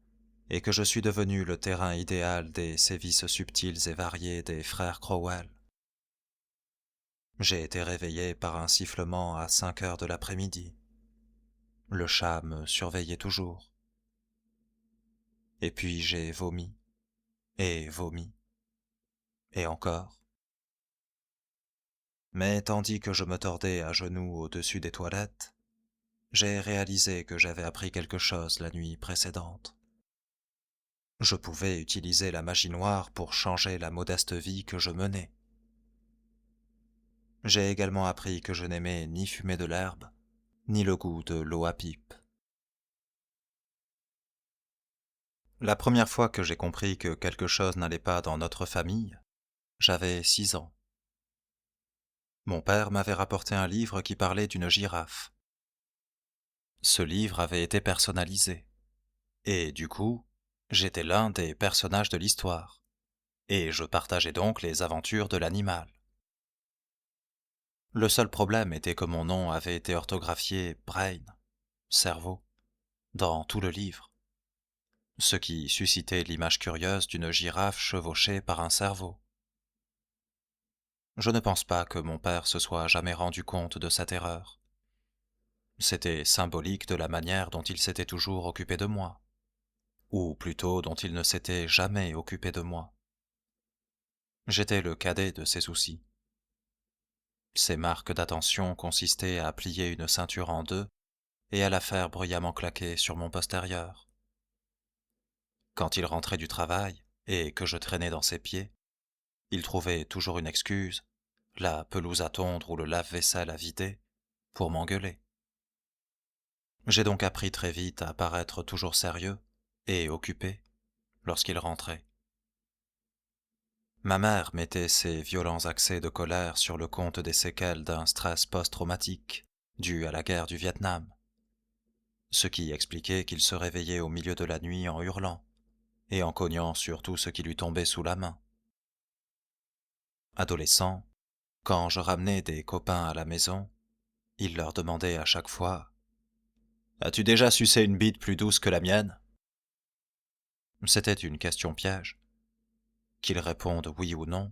et que je suis devenu le terrain idéal des sévices subtils et variés des frères Crowell. J'ai été réveillé par un sifflement à 5 heures de l'après-midi. Le chat me surveillait toujours. Et puis j'ai vomi, et vomi, et encore. Mais tandis que je me tordais à genoux au-dessus des toilettes, j'ai réalisé que j'avais appris quelque chose la nuit précédente. Je pouvais utiliser la magie noire pour changer la modeste vie que je menais. J'ai également appris que je n'aimais ni fumer de l'herbe, ni le goût de l'eau à pipe. La première fois que j'ai compris que quelque chose n'allait pas dans notre famille, j'avais 6 ans. Mon père m'avait rapporté un livre qui parlait d'une girafe. Ce livre avait été personnalisé, et du coup, j'étais l'un des personnages de l'histoire, et je partageais donc les aventures de l'animal. Le seul problème était que mon nom avait été orthographié brain, cerveau, dans tout le livre, ce qui suscitait l'image curieuse d'une girafe chevauchée par un cerveau. Je ne pense pas que mon père se soit jamais rendu compte de cette erreur. C'était symbolique de la manière dont il s'était toujours occupé de moi, ou plutôt dont il ne s'était jamais occupé de moi. J'étais le cadet de ses soucis. Ses marques d'attention consistaient à plier une ceinture en deux et à la faire bruyamment claquer sur mon postérieur. Quand il rentrait du travail et que je traînais dans ses pieds, il trouvait toujours une excuse, la pelouse à tondre ou le lave-vaisselle à vider, pour m'engueuler. J'ai donc appris très vite à paraître toujours sérieux et occupé lorsqu'il rentrait. Ma mère mettait ses violents accès de colère sur le compte des séquelles d'un stress post-traumatique dû à la guerre du Vietnam, ce qui expliquait qu'il se réveillait au milieu de la nuit en hurlant et en cognant sur tout ce qui lui tombait sous la main. Adolescent, quand je ramenais des copains à la maison, il leur demandait à chaque fois « As-tu déjà sucé une bite plus douce que la mienne ?» C'était une question piège. Qu'ils répondent oui ou non,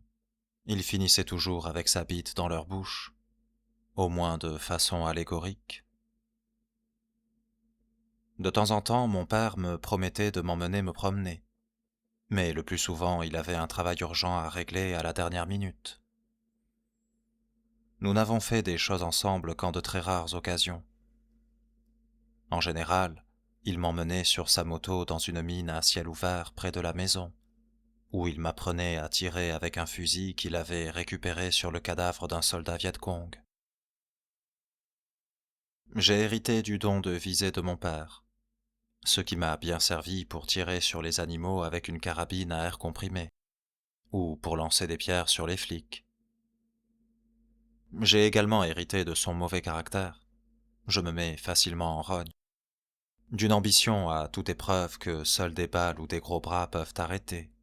ils finissaient toujours avec sa bite dans leur bouche, au moins de façon allégorique. De temps en temps, mon père me promettait de m'emmener me promener, mais le plus souvent il avait un travail urgent à régler à la dernière minute. Nous n'avons fait des choses ensemble qu'en de très rares occasions. En général, il m'emmenait sur sa moto dans une mine à ciel ouvert près de la maison, où il m'apprenait à tirer avec un fusil qu'il avait récupéré sur le cadavre d'un soldat Viet Cong. J'ai hérité du don de viser de mon père, ce qui m'a bien servi pour tirer sur les animaux avec une carabine à air comprimé, ou pour lancer des pierres sur les flics. J'ai également hérité de son mauvais caractère. Je me mets facilement en rogne. D'une ambition à toute épreuve que seuls des balles ou des gros bras peuvent arrêter.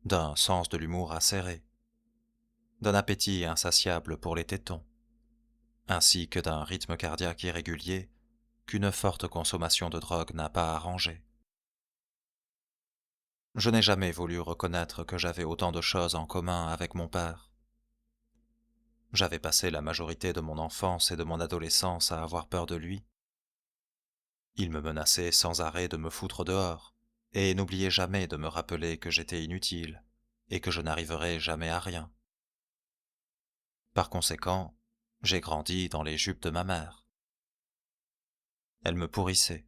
D'un sens de l'humour acéré. D'un appétit insatiable pour les tétons. Ainsi que d'un rythme cardiaque irrégulier qu'une forte consommation de drogue n'a pas arrangé. Je n'ai jamais voulu reconnaître que j'avais autant de choses en commun avec mon père. J'avais passé la majorité de mon enfance et de mon adolescence à avoir peur de lui. Il me menaçait sans arrêt de me foutre dehors, et n'oubliait jamais de me rappeler que j'étais inutile, et que je n'arriverais jamais à rien. Par conséquent, j'ai grandi dans les jupes de ma mère. Elle me pourrissait,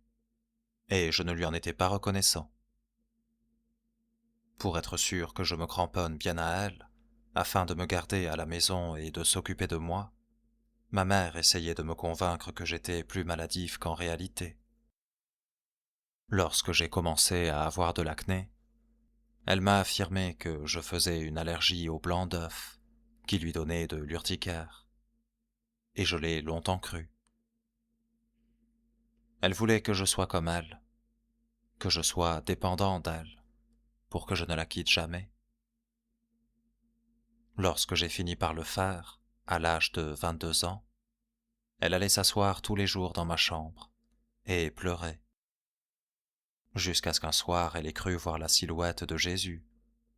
et je ne lui en étais pas reconnaissant. Pour être sûr que je me cramponne bien à elle, afin de me garder à la maison et de s'occuper de moi, ma mère essayait de me convaincre que j'étais plus maladif qu'en réalité. Lorsque j'ai commencé à avoir de l'acné, elle m'a affirmé que je faisais une allergie au blanc d'œuf, qui lui donnait de l'urticaire, et je l'ai longtemps cru. Elle voulait que je sois comme elle, que je sois dépendant d'elle, pour que je ne la quitte jamais. Lorsque j'ai fini par le faire, à l'âge de 22 ans, elle allait s'asseoir tous les jours dans ma chambre et pleurer, jusqu'à ce qu'un soir elle ait cru voir la silhouette de Jésus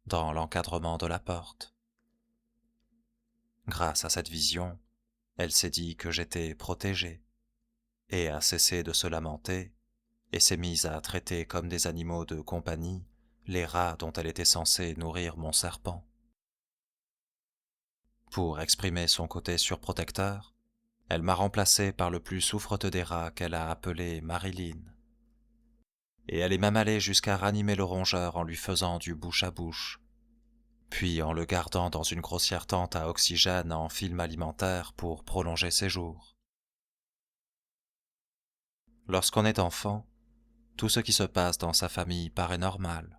dans l'encadrement de la porte. Grâce à cette vision, elle s'est dit que j'étais protégé et a cessé de se lamenter et s'est mise à traiter comme des animaux de compagnie les rats dont elle était censée nourrir mon serpent. Pour exprimer son côté surprotecteur, elle m'a remplacé par le plus souffreteux des rats qu'elle a appelé Marilyn. Et elle est même allée jusqu'à ranimer le rongeur en lui faisant du bouche à bouche, puis en le gardant dans une grossière tente à oxygène en film alimentaire pour prolonger ses jours. Lorsqu'on est enfant, tout ce qui se passe dans sa famille paraît normal.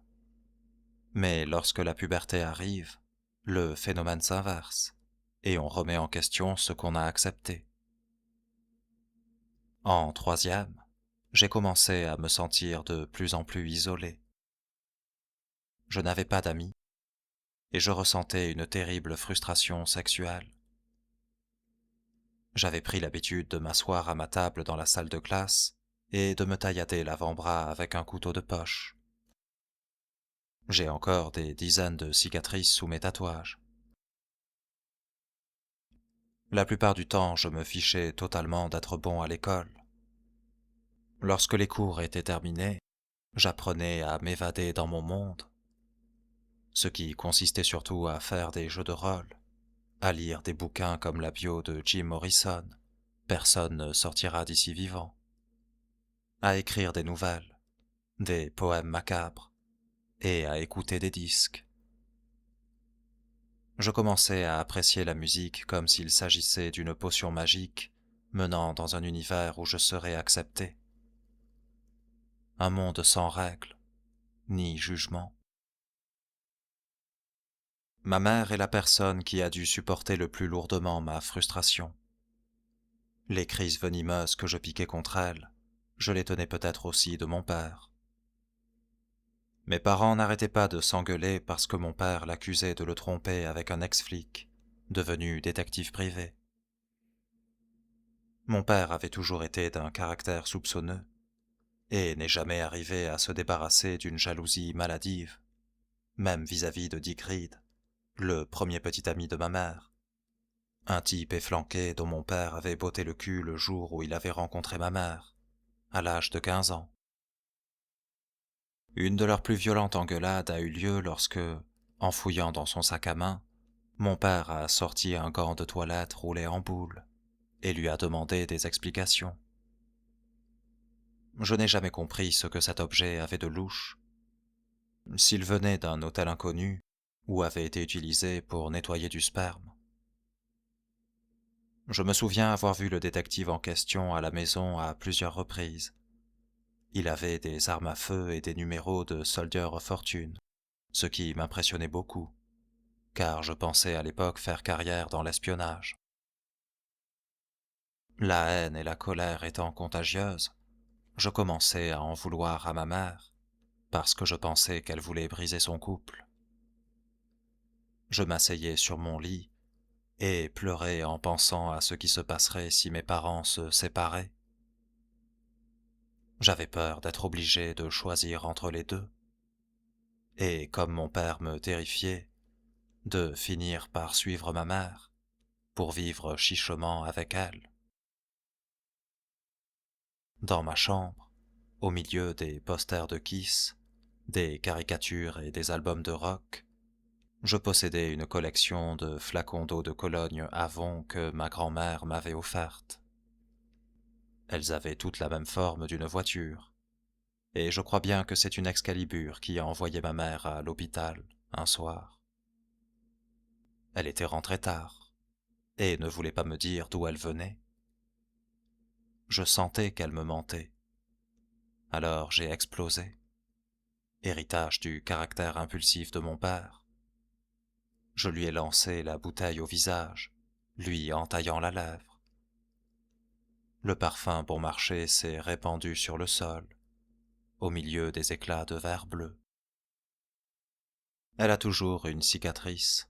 Mais lorsque la puberté arrive, le phénomène s'inverse, et on remet en question ce qu'on a accepté. En troisième, j'ai commencé à me sentir de plus en plus isolé. Je n'avais pas d'amis, et je ressentais une terrible frustration sexuelle. J'avais pris l'habitude de m'asseoir à ma table dans la salle de classe et de me taillader l'avant-bras avec un couteau de poche. J'ai encore des dizaines de cicatrices sous mes tatouages. La plupart du temps, je me fichais totalement d'être bon à l'école. Lorsque les cours étaient terminés, j'apprenais à m'évader dans mon monde, ce qui consistait surtout à faire des jeux de rôle, à lire des bouquins comme la bio de Jim Morrison, personne ne sortira d'ici vivant, à écrire des nouvelles, des poèmes macabres, et à écouter des disques. Je commençais à apprécier la musique comme s'il s'agissait d'une potion magique menant dans un univers où je serais accepté. Un monde sans règles, ni jugement. Ma mère est la personne qui a dû supporter le plus lourdement ma frustration. Les crises venimeuses que je piquais contre elle, je les tenais peut-être aussi de mon père. Mes parents n'arrêtaient pas de s'engueuler parce que mon père l'accusait de le tromper avec un ex-flic, devenu détective privé. Mon père avait toujours été d'un caractère soupçonneux, et n'est jamais arrivé à se débarrasser d'une jalousie maladive, même vis-à-vis de Dick Reed, le premier petit ami de ma mère, un type efflanqué dont mon père avait botté le cul le jour où il avait rencontré ma mère, à l'âge de 15 ans. Une de leurs plus violentes engueulades a eu lieu lorsque, en fouillant dans son sac à main, mon père a sorti un gant de toilette roulé en boule et lui a demandé des explications. Je n'ai jamais compris ce que cet objet avait de louche. S'il venait d'un hôtel inconnu ou avait été utilisé pour nettoyer du sperme. Je me souviens avoir vu le détective en question à la maison à plusieurs reprises. Il avait des armes à feu et des numéros de Soldier of Fortune, ce qui m'impressionnait beaucoup, car je pensais à l'époque faire carrière dans l'espionnage. La haine et la colère étant contagieuses, je commençais à en vouloir à ma mère, parce que je pensais qu'elle voulait briser son couple. Je m'asseyais sur mon lit et pleurais en pensant à ce qui se passerait si mes parents se séparaient. J'avais peur d'être obligé de choisir entre les deux, et comme mon père me terrifiait, de finir par suivre ma mère, pour vivre chichement avec elle. Dans ma chambre, au milieu des posters de Kiss, des caricatures et des albums de rock, Je possédais une collection de flacons d'eau de Cologne Avon que ma grand-mère m'avait offerte. Elles avaient toutes la même forme d'une voiture, et je crois bien que c'est une Excalibur qui a envoyé ma mère à l'hôpital un soir. Elle était rentrée tard, et ne voulait pas me dire d'où elle venait. Je sentais qu'elle me mentait. Alors j'ai explosé, héritage du caractère impulsif de mon père. Je lui ai lancé la bouteille au visage, lui entaillant la lèvre. Le parfum bon marché s'est répandu sur le sol, au milieu des éclats de verre bleu. Elle a toujours une cicatrice,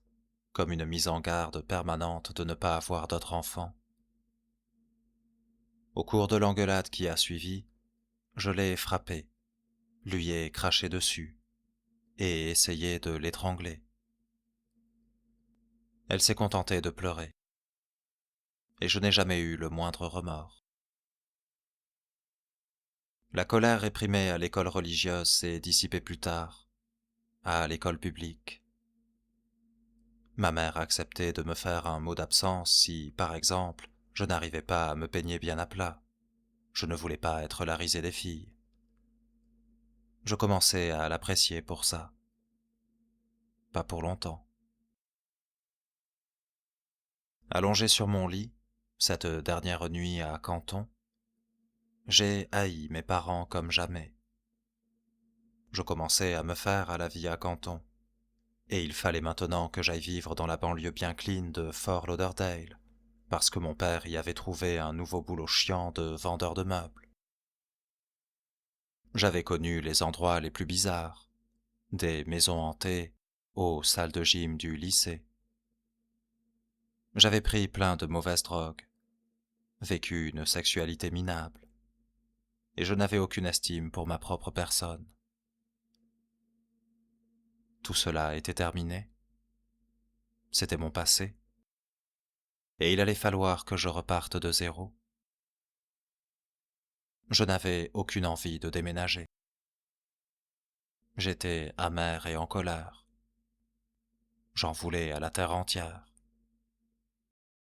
comme une mise en garde permanente de ne pas avoir d'autre enfant. Au cours de l'engueulade qui a suivi, je l'ai frappée, lui ai craché dessus et essayé de l'étrangler. Elle s'est contentée de pleurer, et je n'ai jamais eu le moindre remords. La colère réprimée à l'école religieuse s'est dissipée plus tard, à l'école publique. Ma mère acceptait de me faire un mot d'absence si, par exemple, je n'arrivais pas à me peigner bien à plat. Je ne voulais pas être la risée des filles. Je commençais à l'apprécier pour ça. Pas pour longtemps. Allongé sur mon lit, cette dernière nuit à Canton, j'ai haï mes parents comme jamais. Je commençais à me faire à la vie à Canton, et il fallait maintenant que j'aille vivre dans la banlieue bien clean de Fort Lauderdale, parce que mon père y avait trouvé un nouveau boulot chiant de vendeur de meubles. J'avais connu les endroits les plus bizarres, des maisons hantées aux salles de gym du lycée. J'avais pris plein de mauvaises drogues, vécu une sexualité minable, et je n'avais aucune estime pour ma propre personne. Tout cela était terminé. C'était mon passé, et il allait falloir que je reparte de zéro. Je n'avais aucune envie de déménager. J'étais amer et en colère. J'en voulais à la terre entière.